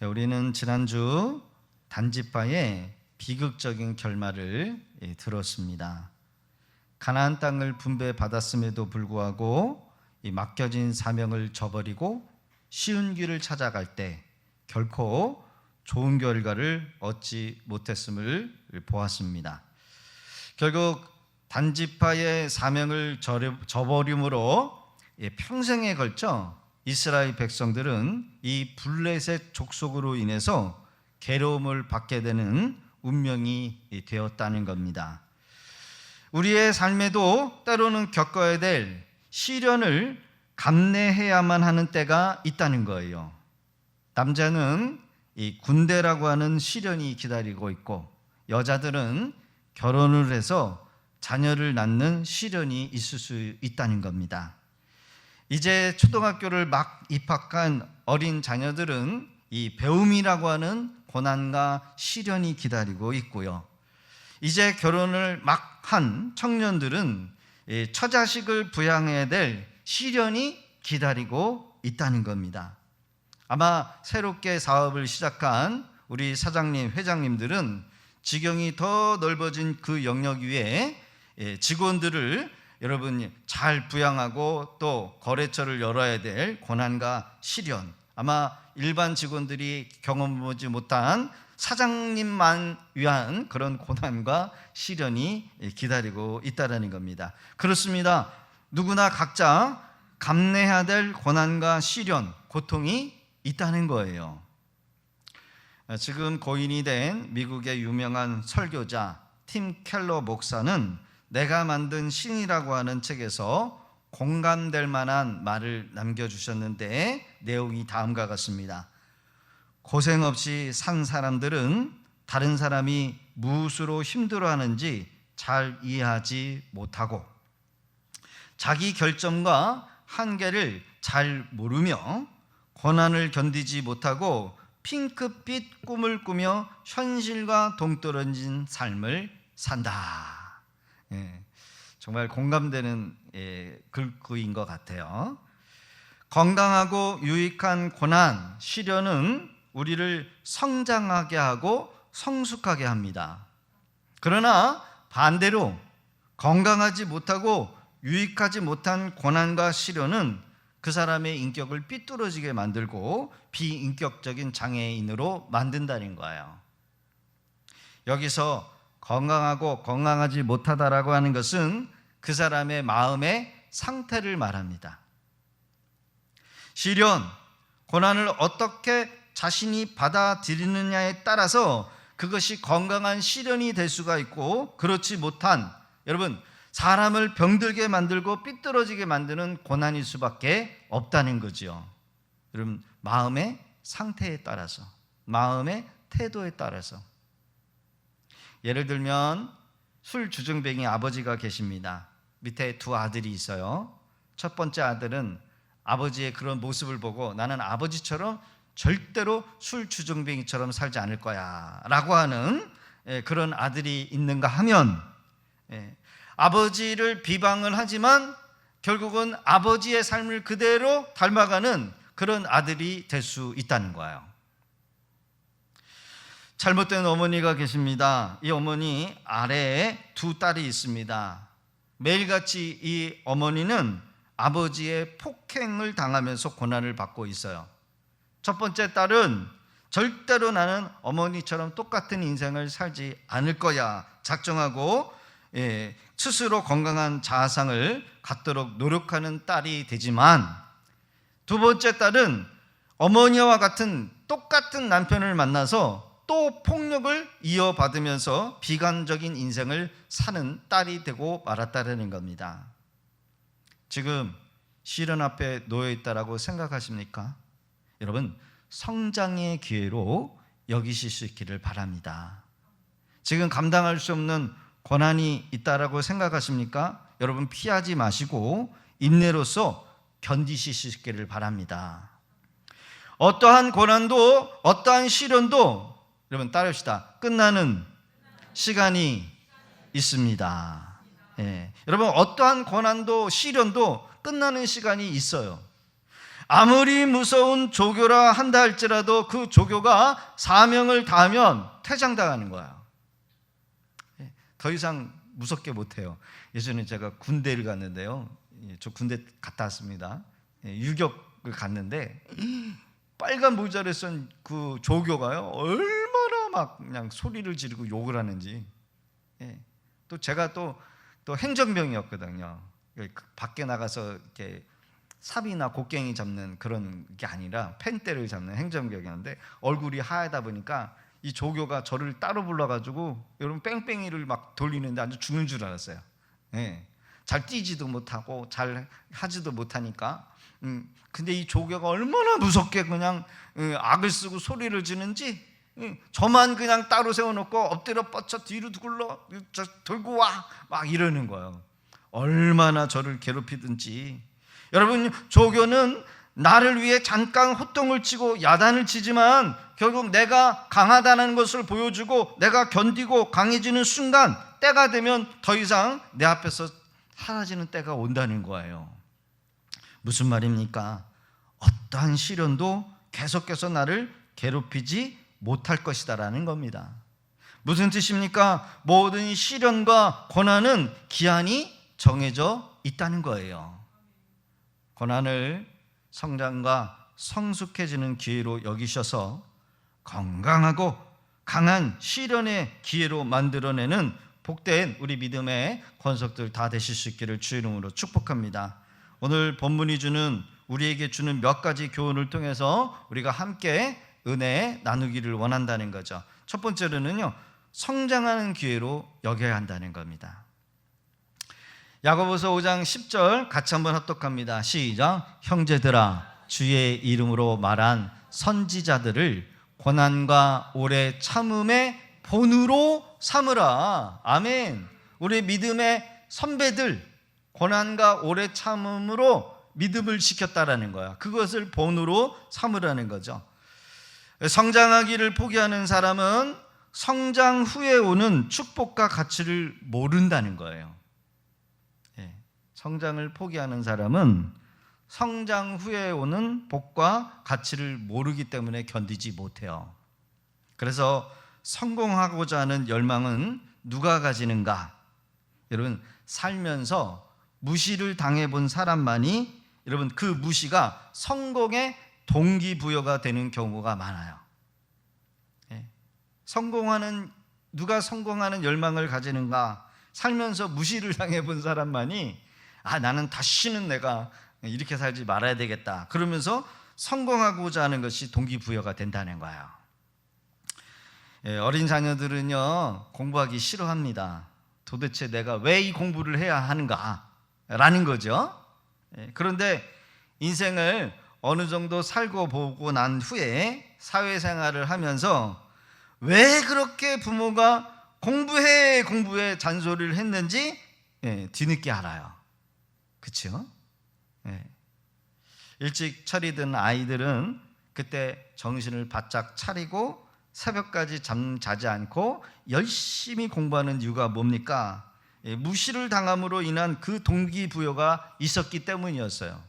우리는 지난주 단지파의 비극적인 결말을 들었습니다. 가나안 땅을 분배받았음에도 불구하고 이 맡겨진 사명을 저버리고 쉬운 길을 찾아갈 때 결코 좋은 결과를 얻지 못했음을 보았습니다. 결국 단지파의 사명을 저버림으로 평생에 걸쳐 이스라엘 백성들은 이 블레셋 족속으로 인해서 괴로움을 받게 되는 운명이 되었다는 겁니다. 우리의 삶에도 때로는 겪어야 될 시련을 감내해야만 하는 때가 있다는 거예요. 남자는 이 군대라고 하는 시련이 기다리고 있고, 여자들은 결혼을 해서 자녀를 낳는 시련이 있을 수 있다는 겁니다. 이제 초등학교를 막 입학한 어린 자녀들은 이 배움이라고 하는 고난과 시련이 기다리고 있고요. 이제 결혼을 막 한 청년들은 처자식을 부양해야 될 시련이 기다리고 있다는 겁니다. 아마 새롭게 사업을 시작한 우리 사장님, 회장님들은 지경이 더 넓어진 그 영역 위에 직원들을 여러분 잘 부양하고 또 거래처를 열어야 될 고난과 시련, 아마 일반 직원들이 경험하지 못한 사장님만 위한 그런 고난과 시련이 기다리고 있다는 겁니다. 그렇습니다. 누구나 각자 감내해야 될 고난과 시련, 고통이 있다는 거예요. 지금 고인이 된 미국의 유명한 설교자 팀 켈러 목사는 내가 만든 신이라고 하는 책에서 공감될 만한 말을 남겨주셨는데 내용이 다음과 같습니다. 고생 없이 산 사람들은 다른 사람이 무엇으로 힘들어하는지 잘 이해하지 못하고 자기 결점과 한계를 잘 모르며 고난을 견디지 못하고 핑크빛 꿈을 꾸며 현실과 동떨어진 삶을 산다. 정말 공감되는 글귀인 것 같아요. 건강하고 유익한 고난, 시련은 우리를 성장하게 하고 성숙하게 합니다. 그러나 반대로 건강하지 못하고 유익하지 못한 고난과 시련은 그 사람의 인격을 삐뚤어지게 만들고 비인격적인 장애인으로 만든다는 거예요. 여기서 건강하고 건강하지 못하다라고 하는 것은 그 사람의 마음의 상태를 말합니다. 시련, 고난을 어떻게 자신이 받아들이느냐에 따라서 그것이 건강한 시련이 될 수가 있고, 그렇지 못한, 여러분 사람을 병들게 만들고 삐뚤어지게 만드는 고난일 수밖에 없다는 거죠. 여러분 마음의 상태에 따라서, 마음의 태도에 따라서. 예를 들면 술 주정뱅이 아버지가 계십니다. 밑에 두 아들이 있어요. 첫 번째 아들은 아버지의 그런 모습을 보고 나는 아버지처럼 절대로 술 주정뱅이처럼 살지 않을 거야 라고 하는 그런 아들이 있는가 하면, 아버지를 비방을 하지만 결국은 아버지의 삶을 그대로 닮아가는 그런 아들이 될 수 있다는 거예요. 잘못된 어머니가 계십니다. 이 어머니 아래에 두 딸이 있습니다. 매일같이 이 어머니는 아버지의 폭행을 당하면서 고난을 받고 있어요. 첫 번째 딸은 절대로 나는 어머니처럼 똑같은 인생을 살지 않을 거야 작정하고 스스로 건강한 자아상을 갖도록 노력하는 딸이 되지만, 두 번째 딸은 어머니와 같은 똑같은 남편을 만나서 또 폭력을 이어받으면서 비관적인 인생을 사는 딸이 되고 말았다는 겁니다. 지금 시련 앞에 놓여 있다라고 생각하십니까? 여러분 성장의 기회로 여기실 수 있기를 바랍니다. 지금 감당할 수 없는 고난이 있다라고 생각하십니까? 여러분 피하지 마시고 인내로서 견디실 수 있기를 바랍니다. 어떠한 고난도 어떠한 시련도 여러분 따르시다 끝나는 시간이 있습니다. 여러분 어떠한 고난도 시련도 끝나는 시간이 있어요. 아무리 무서운 조교라 한다 할지라도 그 조교가 사명을 다하면 퇴장당하는 거야. 더 이상 무섭게 못해요. 예전에 제가 군대를 갔는데요. 저 군대 갔다 왔습니다. 유격을 갔는데 빨간 모자를 쓴 그 조교가요, 얼마나 막 그냥 소리를 지르고 욕을 하는지. 또 제가 또 행정병이었거든요. 밖에 나가서 이렇게 삽이나 곡괭이 잡는 그런 게 아니라 펜대를 잡는 행정병이었는데 얼굴이 하얗다 보니까 이 조교가 저를 따로 불러가지고 여러분 뺑뺑이를 막 돌리는데 아주 죽는 줄 알았어요. 잘 뛰지도 못하고 잘 하지도 못하니까. 근데 이 조교가 얼마나 무섭게 그냥 악을 쓰고 소리를 지는지, 저만 그냥 따로 세워놓고 엎드려 뻗쳐 뒤로 돌고 와 막 이러는 거예요. 얼마나 저를 괴롭히든지. 여러분, 조교는 나를 위해 잠깐 호통을 치고 야단을 치지만 결국 내가 강하다는 것을 보여주고 내가 견디고 강해지는 순간, 때가 되면 더 이상 내 앞에서 사라지는 때가 온다는 거예요. 무슨 말입니까? 어떠한 시련도 계속해서 나를 괴롭히지 못할 것이다라는 겁니다. 무슨 뜻입니까? 모든 시련과 고난은 기한이 정해져 있다는 거예요. 고난을 성장과 성숙해지는 기회로 여기셔서 건강하고 강한 시련의 기회로 만들어내는 복된 우리 믿음의 권속들 다 되실 수 있기를 주의 이름으로 축복합니다. 오늘 본문이 주는, 우리에게 주는 몇 가지 교훈을 통해서 우리가 함께 은혜 나누기를 원한다는 거죠. 첫 번째로는요, 성장하는 기회로 여겨야 한다는 겁니다. 야고보서 5장 10절 같이 한번 합독합니다. 시작. 형제들아, 주의 이름으로 말한 선지자들을 고난과 오래 참음의 본으로 삼으라. 아멘. 우리 믿음의 선배들, 고난과 오래 참음으로 믿음을 지켰다라는 거야. 그것을 본으로 삼으라는 거죠. 성장하기를 포기하는 사람은 성장 후에 오는 축복과 가치를 모른다는 거예요. 성장을 포기하는 사람은 성장 후에 오는 복과 가치를 모르기 때문에 견디지 못해요. 그래서 성공하고자 하는 열망은 누가 가지는가? 여러분, 살면서 무시를 당해본 사람만이 여러분 그 무시가 성공의 동기부여가 되는 경우가 많아요. 누가 성공하는 열망을 가지는가? 살면서 무시를 당해본 사람만이 나는 다시는 내가 이렇게 살지 말아야 되겠다, 그러면서 성공하고자 하는 것이 동기부여가 된다는 거예요. 어린 자녀들은요, 공부하기 싫어합니다. 도대체 내가 왜 이 공부를 해야 하는가 라는 거죠. 그런데 인생을 어느 정도 살고 보고 난 후에 사회생활을 하면서 왜 그렇게 부모가 공부해 잔소리를 했는지 뒤늦게 알아요. 그렇죠? 일찍 차리던 아이들은 그때 정신을 바짝 차리고 새벽까지 잠자지 않고 열심히 공부하는 이유가 뭡니까? 무시를 당함으로 인한 그 동기부여가 있었기 때문이었어요.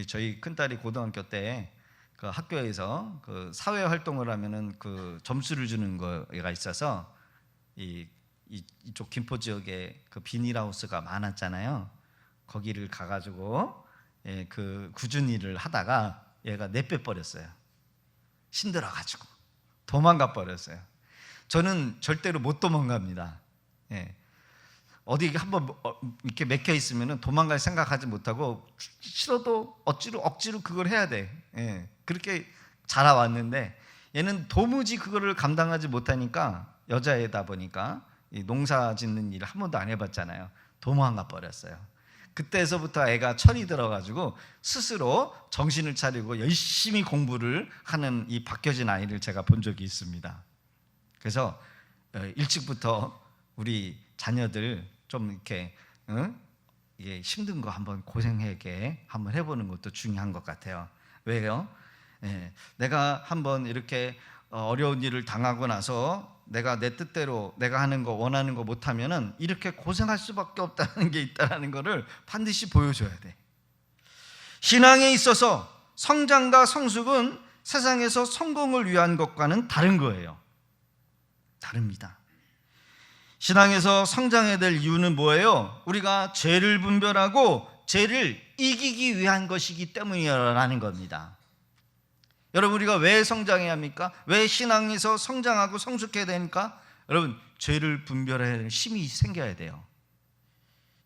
저희 큰딸이 고등학교 때 그 학교에서 그 사회 활동을 하면은 그 점수를 주는 거가 있어서 이쪽 김포 지역에 그 비닐하우스가 많았잖아요. 거기를 가가지고 그 굳은 일을 하다가 얘가 내빼 버렸어요. 신들어가지고 도망가 버렸어요. 저는 절대로 못 도망갑니다. 어디 한번 이렇게 맥혀 있으면 도망갈 생각하지 못하고 싫어도 억지로 그걸 해야 돼. 그렇게 자라왔는데 얘는 도무지 그거를 감당하지 못하니까, 여자애다 보니까 농사 짓는 일을 한 번도 안 해봤잖아요. 도망가 버렸어요. 그때서부터 애가 철이 들어가지고 스스로 정신을 차리고 열심히 공부를 하는 이 바뀌어진 아이를 제가 본 적이 있습니다. 그래서 일찍부터 우리 자녀들 좀 이렇게 이게 힘든 거 한번 고생하게 한번 해보는 것도 중요한 것 같아요. 왜요? 내가 한번 이렇게 어려운 일을 당하고 나서 내가 내 뜻대로 내가 하는 거 원하는 거 못하면은 이렇게 고생할 수밖에 없다는 게 있다는 거를 반드시 보여줘야 돼. 신앙에 있어서 성장과 성숙은 세상에서 성공을 위한 것과는 다른 거예요. 다릅니다. 신앙에서 성장해야 될 이유는 뭐예요? 우리가 죄를 분별하고 죄를 이기기 위한 것이기 때문이라는 겁니다. 여러분, 우리가 왜 성장해야 합니까? 왜 신앙에서 성장하고 성숙해야 되니까? 여러분, 죄를 분별해야 될 힘이 생겨야 돼요.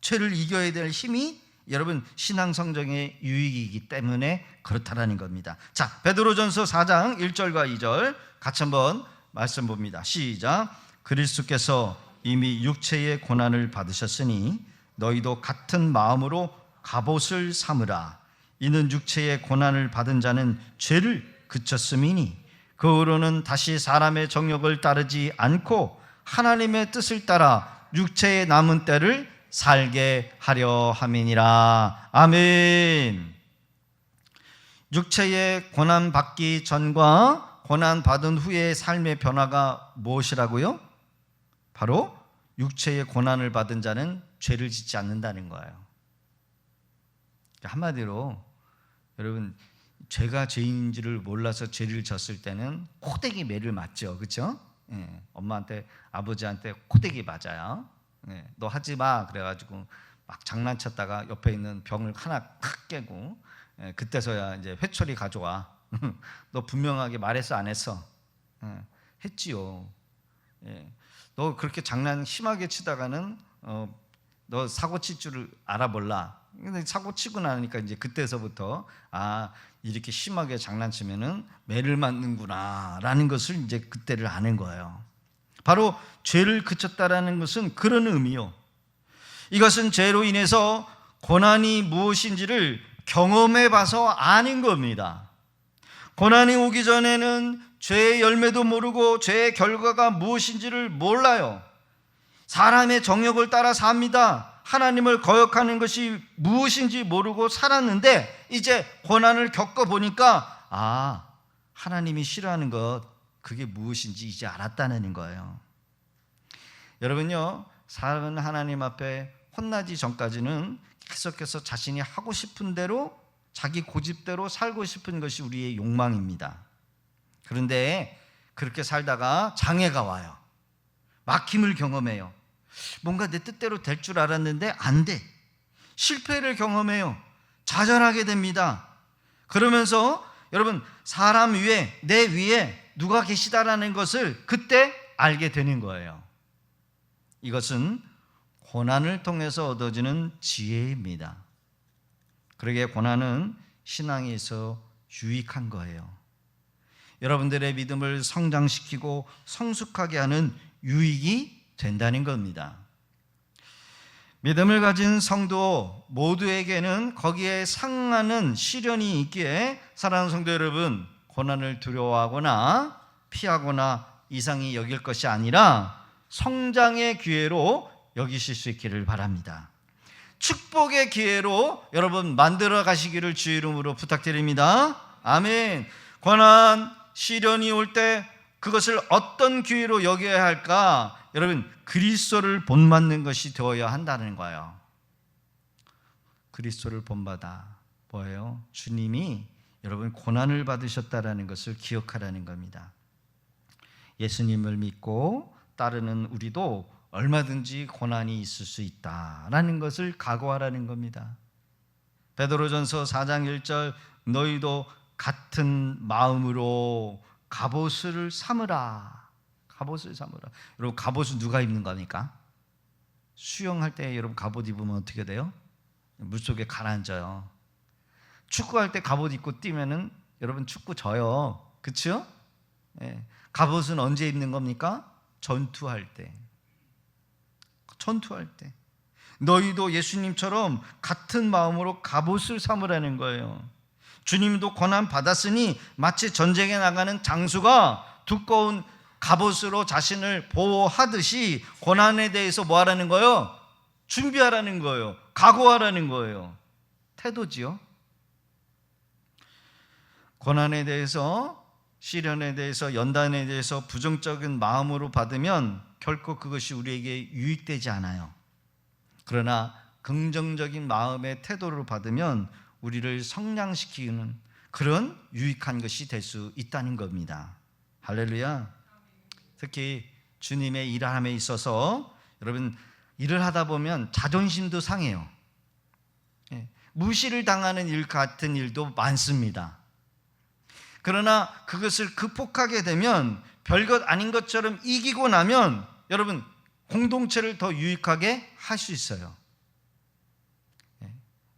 죄를 이겨야 될 힘이 여러분 신앙 성장의 유익이기 때문에 그렇다라는 겁니다. 자, 베드로전서 4장 1절과 2절 같이 한번 말씀 봅니다. 시작. 그리스도께서 이미 육체의 고난을 받으셨으니 너희도 같은 마음으로 갑옷을 삼으라. 이는 육체의 고난을 받은 자는 죄를 그쳤음이니 그 후로는 다시 사람의 정욕을 따르지 않고 하나님의 뜻을 따라 육체의 남은 때를 살게 하려 함이니라. 아멘. 육체의 고난 받기 전과 고난 받은 후의 삶의 변화가 무엇이라고요? 바로 육체의 고난을 받은 자는 죄를 짓지 않는다는 거예요. 한마디로 여러분, 죄가 죄인지를 몰라서 죄를 졌을 때는 코대기 매를 맞죠, 그렇죠? 예, 엄마한테 아버지한테 코대기 맞아요. 예, 너 하지 마 그래가지고 막 장난쳤다가 옆에 있는 병을 하나 탁 깨고, 예, 그때서야 이제 회초리 가져와. 너 분명하게 말했어 안 했어? 예, 했지요. 예, 너 그렇게 장난 심하게 치다가는 너 사고 칠 줄을 알아볼라. 근데 사고 치고 나니까 이제 그때서부터 이렇게 심하게 장난치면은 매를 맞는구나라는 것을 이제 그때를 아는 거예요. 바로 죄를 그쳤다라는 것은 그런 의미요. 이것은 죄로 인해서 고난이 무엇인지를 경험해 봐서 아는 겁니다. 고난이 오기 전에는 죄의 열매도 모르고 죄의 결과가 무엇인지를 몰라요. 사람의 정욕을 따라 삽니다. 하나님을 거역하는 것이 무엇인지 모르고 살았는데 이제 고난을 겪어보니까 하나님이 싫어하는 것, 그게 무엇인지 이제 알았다는 거예요. 여러분요, 사람은 하나님 앞에 혼나지 전까지는 계속해서 자신이 하고 싶은 대로 자기 고집대로 살고 싶은 것이 우리의 욕망입니다. 그런데 그렇게 살다가 장애가 와요. 막힘을 경험해요. 뭔가 내 뜻대로 될 줄 알았는데 안 돼. 실패를 경험해요. 좌절하게 됩니다. 그러면서 여러분, 사람 위에, 내 위에 누가 계시다라는 것을 그때 알게 되는 거예요. 이것은 고난을 통해서 얻어지는 지혜입니다. 그러기에 고난은 신앙에서 유익한 거예요. 여러분들의 믿음을 성장시키고 성숙하게 하는 유익이 된다는 겁니다. 믿음을 가진 성도 모두에게는 거기에 상응하는 시련이 있기에 사랑하는 성도 여러분, 고난을 두려워하거나 피하거나 이상히 여길 것이 아니라 성장의 기회로 여기실 수 있기를 바랍니다. 축복의 기회로 여러분 만들어 가시기를 주의 이름으로 부탁드립니다. 아멘. 고난, 시련이 올 때 그것을 어떤 기회로 여겨야 할까? 여러분, 그리스도를 본받는 것이 되어야 한다는 거예요. 그리스도를 본받아 뭐예요? 주님이 여러분 고난을 받으셨다라는 것을 기억하라는 겁니다. 예수님을 믿고 따르는 우리도 얼마든지 고난이 있을 수 있다라는 것을 각오하라는 겁니다. 베드로전서 4장 1절 너희도 같은 마음으로 갑옷을 삼으라. 갑옷을 삼으라. 여러분, 갑옷은 누가 입는 겁니까? 수영할 때 여러분 갑옷 입으면 어떻게 돼요? 물속에 가라앉아요. 축구할 때 갑옷 입고 뛰면은 여러분 축구 져요. 그렇죠? 예. 갑옷은 언제 입는 겁니까? 전투할 때. 전투할 때. 너희도 예수님처럼 같은 마음으로 갑옷을 삼으라는 거예요. 주님도 고난 받았으니 마치 전쟁에 나가는 장수가 두꺼운 갑옷으로 자신을 보호하듯이 고난에 대해서 뭐 하라는 거예요? 준비하라는 거예요. 각오하라는 거예요. 태도지요. 고난에 대해서, 시련에 대해서, 연단에 대해서 부정적인 마음으로 받으면 결코 그것이 우리에게 유익되지 않아요. 그러나 긍정적인 마음의 태도를 받으면 우리를 성량시키는 그런 유익한 것이 될 수 있다는 겁니다. 할렐루야. 특히 주님의 일함에 있어서 여러분 일을 하다 보면 자존심도 상해요. 무시를 당하는 일 같은 일도 많습니다. 그러나 그것을 극복하게 되면 별것 아닌 것처럼 이기고 나면 여러분 공동체를 더 유익하게 할 수 있어요.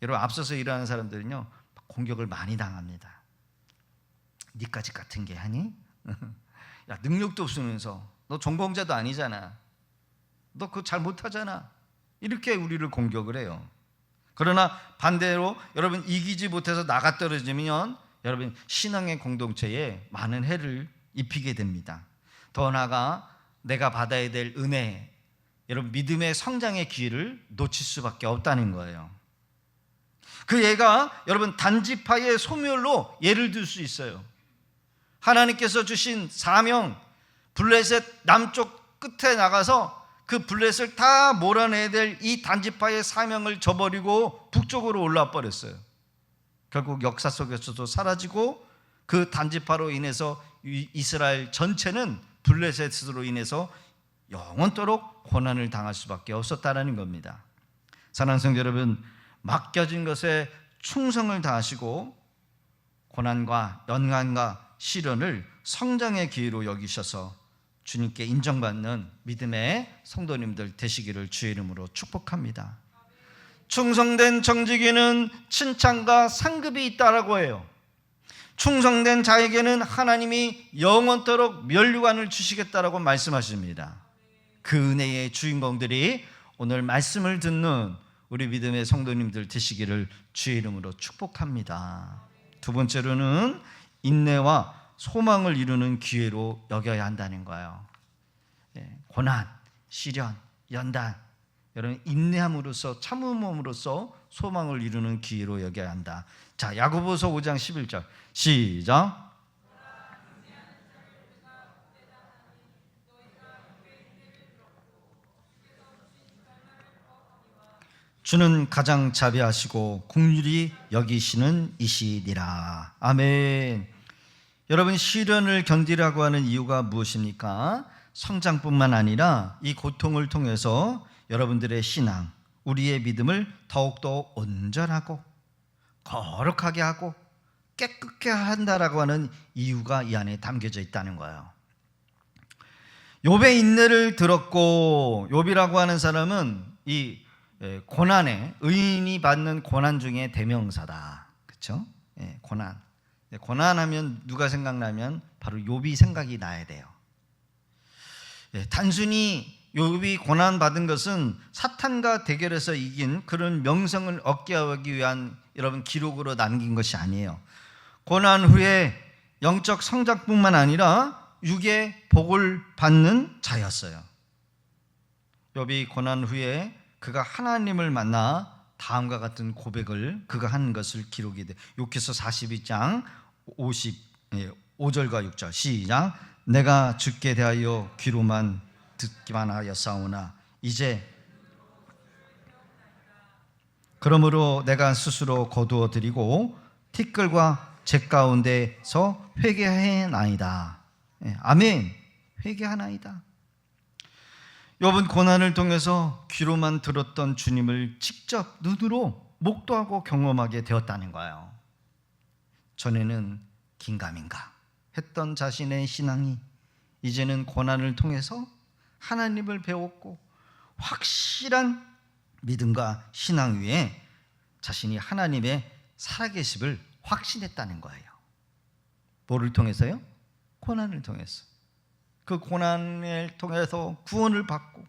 여러분 앞서서 일하는 사람들은요 공격을 많이 당합니다. 니까지 같은 게 하니? 야, 능력도 없으면서 너 전공자도 아니잖아. 너 그거 잘 못하잖아. 이렇게 우리를 공격을 해요. 그러나 반대로 여러분 이기지 못해서 나가 떨어지면 여러분 신앙의 공동체에 많은 해를 입히게 됩니다. 더 나아가 내가 받아야 될 은혜, 여러분 믿음의 성장의 기회를 놓칠 수밖에 없다는 거예요. 그 예가 여러분 단지파의 소멸로 예를 들 수 있어요. 하나님께서 주신 사명, 블레셋 남쪽 끝에 나가서 그 블레셋을 다 몰아내야 될 이 단지파의 사명을 저버리고 북쪽으로 올라와 버렸어요. 결국 역사 속에서도 사라지고 그 단지파로 인해서 이스라엘 전체는 블레셋으로 인해서 영원토록 고난을 당할 수밖에 없었다는 겁니다. 사랑하는 성도 여러분, 맡겨진 것에 충성을 다하시고 고난과 연관과 시련을 성장의 기회로 여기셔서 주님께 인정받는 믿음의 성도님들 되시기를 주의 이름으로 축복합니다. 충성된 정직에는 칭찬과 상급이 있다라고 해요. 충성된 자에게는 하나님이 영원토록 면류관을 주시겠다라고 말씀하십니다. 그 은혜의 주인공들이 오늘 말씀을 듣는 우리 믿음의 성도님들 되시기를 주의 이름으로 축복합니다. 두 번째로는 인내와 소망을 이루는 기회로 여겨야 한다는 거예요. 고난, 시련, 연단, 여러분 인내함으로써 참음함으로써 소망을 이루는 기회로 여겨야 한다. 자, 야고보서 5장 11절 시작. 주는 가장 자비하시고 긍휼히 여기시는 이시니라. 아멘. 여러분 시련을 견디라고 하는 이유가 무엇입니까? 성장뿐만 아니라 이 고통을 통해서 여러분들의 신앙, 우리의 믿음을 더욱더 온전하고 거룩하게 하고 깨끗하게 한다라고 하는 이유가 이 안에 담겨져 있다는 거예요. 욥의 인내를 들었고, 욥이라고 하는 사람은 이 고난에, 의인이 받는 고난 중에 대명사다. 그렇죠? 고난. 고난하면 누가 생각나면 바로 욥이 생각이 나야 돼요. 단순히 욥이 고난 받은 것은 사탄과 대결해서 이긴 그런 명성을 얻게 하기 위한 여러분 기록으로 남긴 것이 아니에요. 고난 후에 영적 성장뿐만 아니라 육의 복을 받는 자였어요. 욥이 고난 후에 그가 하나님을 만나 다음과 같은 고백을 그가 한 것을 기록이 돼. 욥기서 42장 5절과 6절 시작. 내가 주께 대하여 귀로만 듣기만 하였사오나 이제 그러므로 내가 스스로 거두어 드리고 티끌과 재 가운데서 회개하나이다. 아멘. 회개하나이다. 욥은 고난을 통해서 귀로만 들었던 주님을 직접 눈으로 목도하고 경험하게 되었다는 거예요. 전에는 긴가민가 했던 자신의 신앙이 이제는 고난을 통해서 하나님을 배웠고 확실한 믿음과 신앙 위에 자신이 하나님의 살아계심을 확신했다는 거예요. 뭐를 통해서요? 고난을 통해서. 그 고난을 통해서 구원을 받고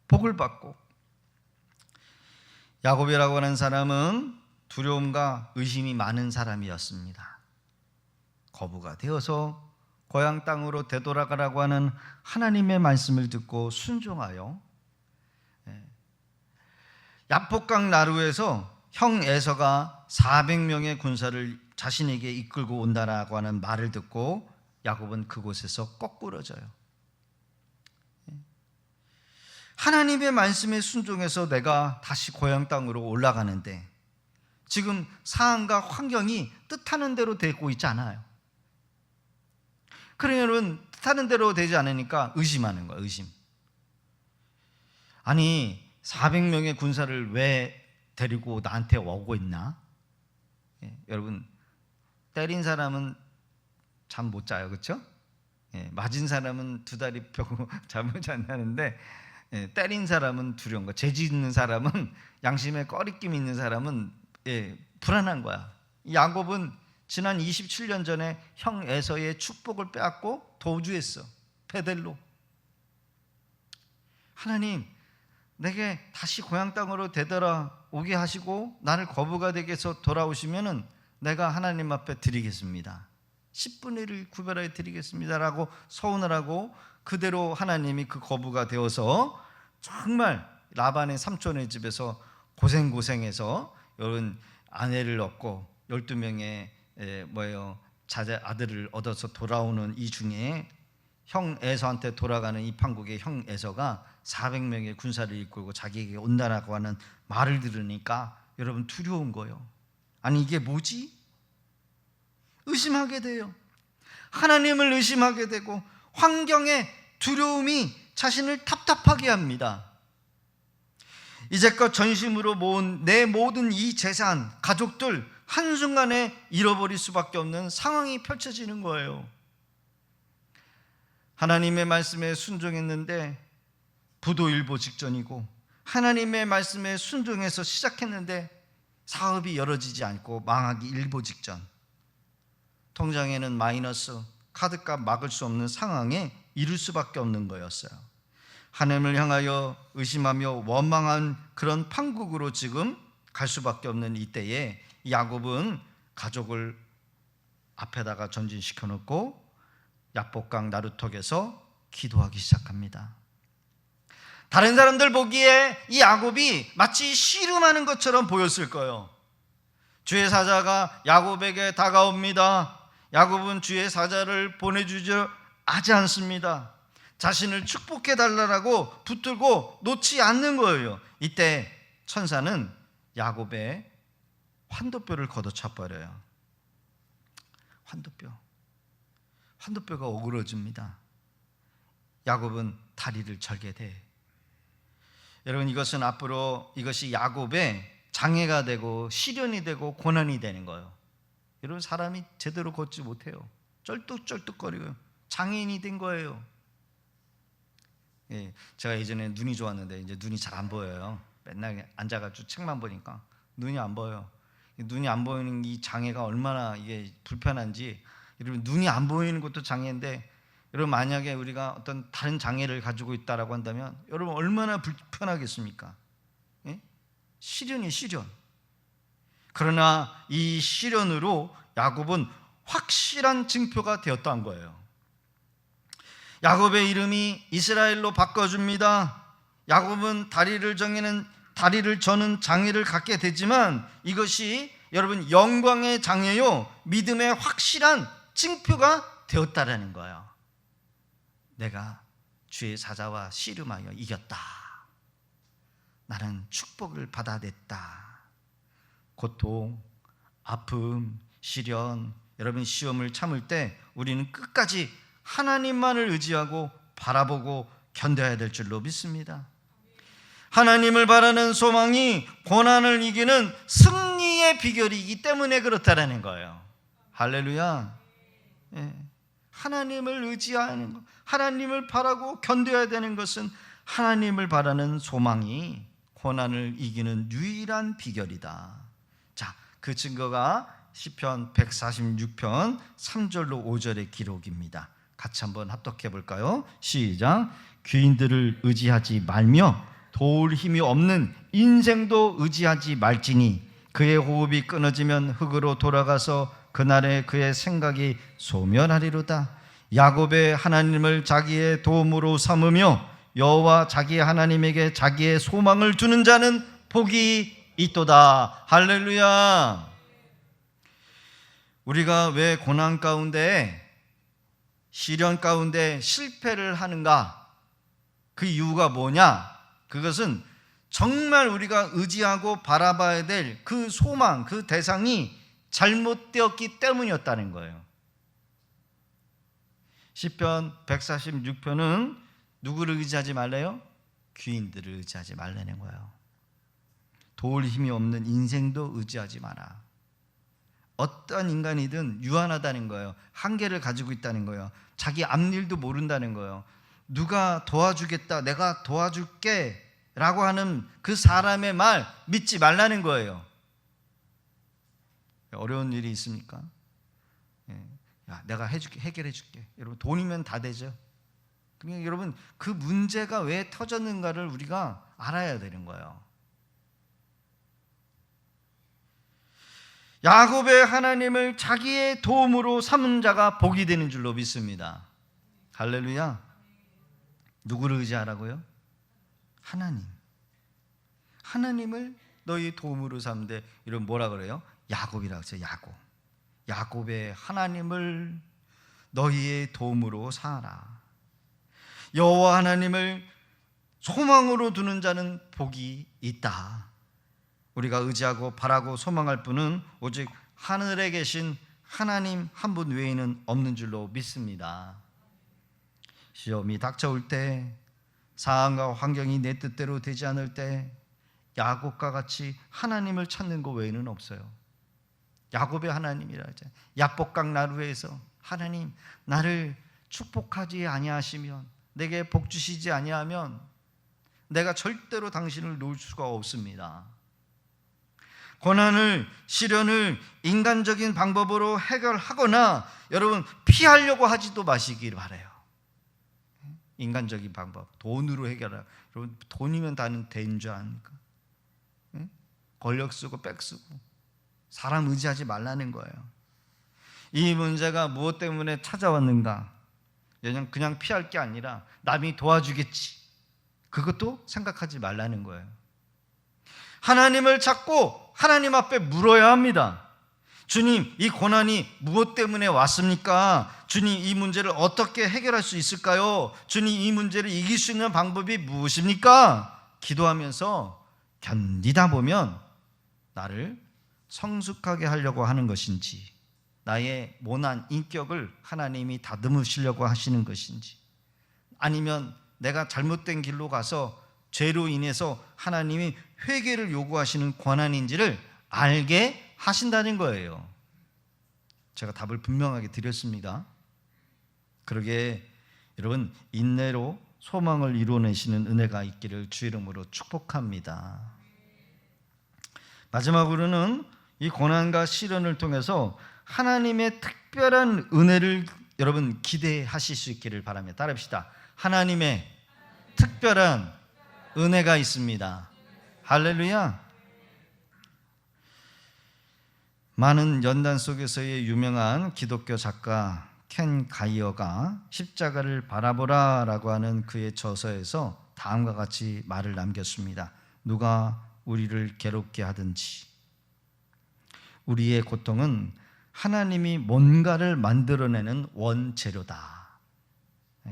복을 받고. 야곱이라고 하는 사람은 두려움과 의심이 많은 사람이었습니다. 거부가 되어서 고향 땅으로 되돌아가라고 하는 하나님의 말씀을 듣고 순종하여 야복강 나루에서 형 에서가 400명의 군사를 자신에게 이끌고 온다라고 하는 말을 듣고 야곱은 그곳에서 거꾸러져요. 하나님의 말씀에 순종해서 내가 다시 고향 땅으로 올라가는데 지금 상황과 환경이 뜻하는 대로 되고 있지 않아요. 그러니까 여러분, 뜻하는 대로 되지 않으니까 의심하는 거예요. 의심. 아니 400명의 군사를 왜 데리고 나한테 오고 있나? 여러분, 때린 사람은 잠 못 자요, 그렇죠? 맞은 사람은 두 다리 펴고 잠을 잔다는데 때린 사람은 두려운 거. 죄 짓는 사람은, 양심에 꺼리낌 있는 사람은 불안한 거야. 야곱은 지난 27년 전에 형 에서의 축복을 빼앗고 도주했어. 베델로. 하나님, 내게 다시 고향 땅으로 되돌아오게 하시고 나를 거부가 되게 해서 돌아오시면은 내가 하나님 앞에 드리겠습니다. 10분의 1을 구별하여 드리겠습니다라고 서운을 하고, 그대로 하나님이 그 거부가 되어서 정말 라반의 삼촌의 집에서 고생해서 이런 아내를 얻고 12명의 아들을 얻어서 돌아오는 이 중에 형 에서한테 돌아가는 이 판국의 형 에서가 400명의 군사를 이끌고 자기에게 온다라고 하는 말을 들으니까 여러분 두려운 거예요. 아니 이게 뭐지? 의심하게 돼요. 하나님을 의심하게 되고 환경의 두려움이 자신을 답답하게 합니다. 이제껏 전심으로 모은 내 모든 이 재산, 가족들 한순간에 잃어버릴 수밖에 없는 상황이 펼쳐지는 거예요. 하나님의 말씀에 순종했는데 부도일보 직전이고, 하나님의 말씀에 순종해서 시작했는데 사업이 열어지지 않고 망하기 일보 직전, 통장에는 마이너스, 카드값 막을 수 없는 상황에 이를 수밖에 없는 거였어요. 하나님을 향하여 의심하며 원망한 그런 판국으로 지금 갈 수밖에 없는 이때에 야곱은 가족을 앞에다가 전진시켜 놓고 야복강 나루턱에서 기도하기 시작합니다. 다른 사람들 보기에 이 야곱이 마치 씨름하는 것처럼 보였을 거예요. 주의 사자가 야곱에게 다가옵니다. 야곱은 주의 사자를 보내주지 하지 않습니다. 자신을 축복해 달라고 붙들고 놓지 않는 거예요. 이때 천사는 야곱의 환도뼈를 걷어차 버려요. 환도뼈가 오그러집니다. 야곱은 다리를 절게 돼. 여러분, 이것은 앞으로 이것이 야곱의 장애가 되고 시련이 되고 고난이 되는 거예요. 여러분, 사람이 제대로 걷지 못해요. 쩔뚝쩔뚝거리고요. 장애인이 된 거예요. 제가 예전에 눈이 좋았는데 이제 눈이 잘 안 보여요. 맨날 앉아가지고 책만 보니까 눈이 안 보여요. 눈이 안 보이는 이 장애가 얼마나 이게 불편한지. 여러분, 눈이 안 보이는 것도 장애인데, 여러분 만약에 우리가 어떤 다른 장애를 가지고 있다라고 한다면 여러분 얼마나 불편하겠습니까? 시련이 시련. 그러나 이 시련으로 야곱은 확실한 증표가 되었다는 거예요. 야곱의 이름이 이스라엘로 바꿔줍니다. 야곱은 다리를 저는 장애를 갖게 되지만 이것이 여러분 영광의 장애요, 믿음의 확실한 증표가 되었다라는 거예요. 내가 주의 사자와 씨름하여 이겼다. 나는 축복을 받아냈다. 고통, 아픔, 시련, 여러분 시험을 참을 때 우리는 끝까지 하나님만을 의지하고 바라보고 견뎌야 될 줄로 믿습니다. 하나님을 바라는 소망이 고난을 이기는 승리의 비결이기 때문에 그렇다라는 거예요. 할렐루야. 하나님을 의지하는 것, 하나님을 바라고 견뎌야 되는 것은 하나님을 바라는 소망이 고난을 이기는 유일한 비결이다. 자, 그 증거가 시편 146편 3절로 5절의 기록입니다. 같이 한번 합독해 볼까요? 시작. 귀인들을 의지하지 말며 도울 힘이 없는 인생도 의지하지 말지니 그의 호흡이 끊어지면 흙으로 돌아가서 그날에 그의 생각이 소멸하리로다. 야곱의 하나님을 자기의 도움으로 삼으며 여호와 자기 하나님에게 자기의 소망을 두는 자는 복이 있도다. 할렐루야. 우리가 왜 고난 가운데, 시련 가운데 실패를 하는가? 그 이유가 뭐냐? 그것은 정말 우리가 의지하고 바라봐야 될 그 소망, 그 대상이 잘못되었기 때문이었다는 거예요. 시편 146편은 누구를 의지하지 말래요? 귀인들을 의지하지 말라는 거예요. 도울 힘이 없는 인생도 의지하지 마라. 어떤 인간이든 유한하다는 거예요. 한계를 가지고 있다는 거예요. 자기 앞일도 모른다는 거예요. 누가 도와주겠다, 내가 도와줄게 라고 하는 그 사람의 말 믿지 말라는 거예요. 어려운 일이 있습니까? 야, 내가 해결해 줄게. 여러분, 돈이면 다 되죠. 그러니까 여러분, 그 문제가 왜 터졌는가를 우리가 알아야 되는 거예요. 야곱의 하나님을 자기의 도움으로 삼은 자가 복이 되는 줄로 믿습니다. 할렐루야. 누구를 의지하라고요? 하나님. 하나님을 너희 도움으로 삼되, 이런 뭐라 그래요? 야곱이라고 했어요. 야곱의 하나님을 너희의 도움으로 삼아라. 여호와 하나님을 소망으로 두는 자는 복이 있다. 우리가 의지하고 바라고 소망할 분은 오직 하늘에 계신 하나님 한 분 외에는 없는 줄로 믿습니다. 시험이 닥쳐올 때, 상황과 환경이 내 뜻대로 되지 않을 때 야곱과 같이 하나님을 찾는 것 외에는 없어요. 야곱의 하나님이라 하죠. 야복강 나루에서 하나님, 나를 축복하지 아니하시면, 내게 복 주시지 아니하면 내가 절대로 당신을 놓을 수가 없습니다. 고난을, 시련을 인간적인 방법으로 해결하거나 여러분 피하려고 하지도 마시길 바라요. 인간적인 방법, 돈으로 해결하라. 여러분, 돈이면 다는 되는 줄 아닙니까? 권력 쓰고 백 쓰고 사람 의지하지 말라는 거예요. 이 문제가 무엇 때문에 찾아왔는가? 그냥 피할 게 아니라 남이 도와주겠지, 그것도 생각하지 말라는 거예요. 하나님을 찾고 하나님 앞에 물어야 합니다. 주님, 이 고난이 무엇 때문에 왔습니까? 주님, 이 문제를 어떻게 해결할 수 있을까요? 주님, 이 문제를 이길 수 있는 방법이 무엇입니까? 기도하면서 견디다 보면 나를 성숙하게 하려고 하는 것인지, 나의 모난 인격을 하나님이 다듬으시려고 하시는 것인지, 아니면 내가 잘못된 길로 가서 죄로 인해서 하나님이 회개를 요구하시는 권한인지를 알게 하신다는 거예요. 제가 답을 분명하게 드렸습니다. 그러게 여러분, 인내로 소망을 이루어내시는 은혜가 있기를 주 이름으로 축복합니다. 마지막으로는 이 고난과 시련을 통해서 하나님의 특별한 은혜를 여러분 기대하실 수 있기를 바랍니다. 따라합시다. 하나님의 특별한 은혜가 있습니다. 할렐루야. 많은 연단 속에서의 유명한 기독교 작가 켄 가이어가 십자가를 바라보라 라고 하는 그의 저서에서 다음과 같이 말을 남겼습니다. 누가 우리를 괴롭게 하든지 우리의 고통은 하나님이 뭔가를 만들어내는 원재료다.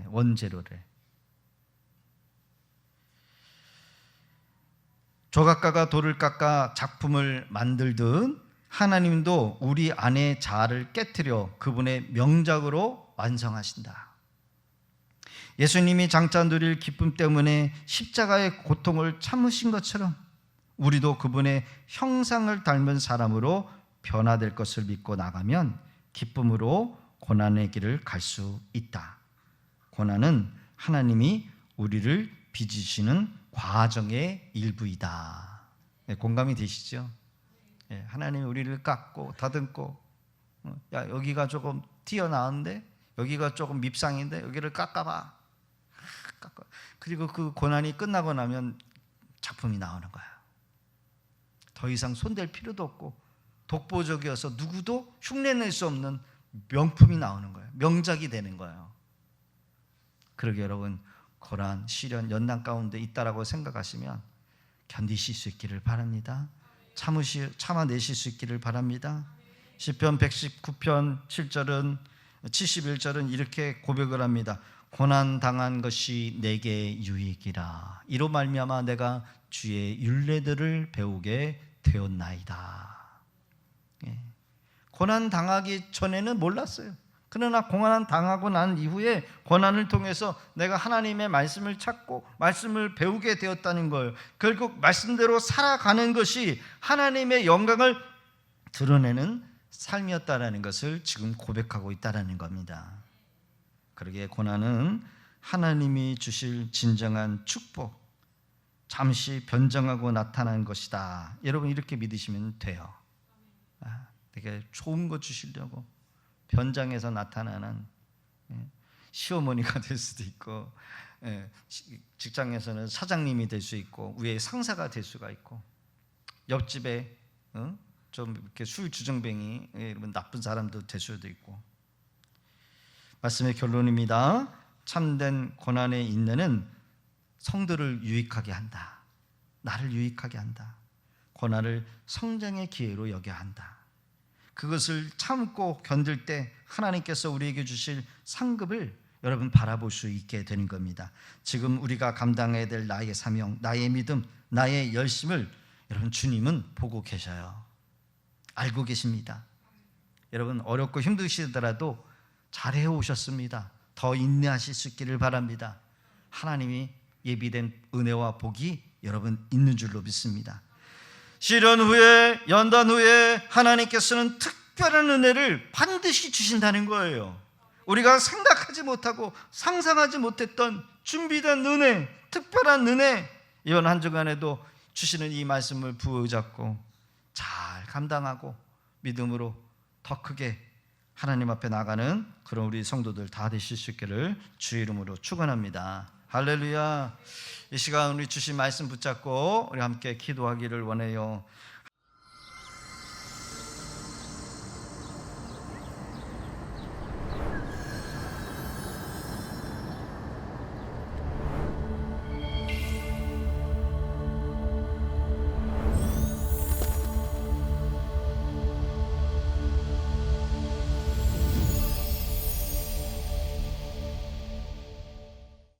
원재료래. 조각가가 돌을 깎아 작품을 만들듯 하나님도 우리 안의 자아를 깨트려 그분의 명작으로 완성하신다. 예수님이 장차 누릴 기쁨 때문에 십자가의 고통을 참으신 것처럼 우리도 그분의 형상을 닮은 사람으로 변화될 것을 믿고 나가면 기쁨으로 고난의 길을 갈 수 있다. 고난은 하나님이 우리를 빚으시는 과정의 일부이다. 공감이 되시죠? 하나님이 우리를 깎고 다듬고, 야, 여기가 조금 튀어나왔는데, 여기가 조금 밉상인데 여기를 깎아봐. 그리고 그 고난이 끝나고 나면 작품이 나오는 거야. 더 이상 손댈 필요도 없고 독보적이어서 누구도 흉내낼 수 없는 명품이 나오는 거예요. 명작이 되는 거예요. 그러게 여러분, 고난, 시련, 연난 가운데 있다라고 생각하시면 견디실 수 있기를 바랍니다. 참아내실 수 있기를 바랍니다. 시편 119편 7절은 71절은 이렇게 고백을 합니다. 고난 당한 것이 내게 유익이라. 이로 말미암아 내가 주의 율례들을 배우게 되었나이다. 고난 당하기 전에는 몰랐어요. 그러나 고난 당하고 난 이후에 고난을 통해서 내가 하나님의 말씀을 찾고 말씀을 배우게 되었다는 걸, 결국 말씀대로 살아가는 것이 하나님의 영광을 드러내는 삶이었다라는 것을 지금 고백하고 있다라는 겁니다. 그러기에 고난은 하나님이 주실 진정한 축복, 잠시 변정하고 나타난 것이다. 여러분 이렇게 믿으시면 돼요. 되게 좋은 거 주시려고 변장해서 나타나는 시어머니가 될 수도 있고, 직장에서는 사장님이 될 수 있고, 위에 상사가 될 수가 있고, 옆집에 좀 이렇게 술 주정뱅이, 여러분 나쁜 사람도 될 수도 있고. 말씀의 결론입니다. 참된 고난의 인내는 성도를 유익하게 한다. 나를 유익하게 한다. 고난을 성장의 기회로 여겨야 한다. 그것을 참고 견딜 때 하나님께서 우리에게 주실 상급을 여러분 바라볼 수 있게 되는 겁니다. 지금 우리가 감당해야 될 나의 사명, 나의 믿음, 나의 열심을 여러분 주님은 보고 계셔요. 알고 계십니다. 여러분 어렵고 힘드시더라도 잘해 오셨습니다. 더 인내하실 수 있기를 바랍니다. 하나님이 예비된 은혜와 복이 여러분 있는 줄로 믿습니다. 시련 후에, 연단 후에 하나님께서는 특별한 은혜를 반드시 주신다는 거예요. 우리가 생각하지 못하고 상상하지 못했던 준비된 은혜, 특별한 은혜, 이번 한 주간에도 주시는 이 말씀을 부여잡고 잘 감당하고 믿음으로 더 크게 하나님 앞에 나가는 그런 우리 성도들 다 되실 수 있기를 주의 이름으로 축원합니다. 할렐루야. 이 시간 우리 주신 말씀 붙잡고 우리 함께 기도하기를 원해요.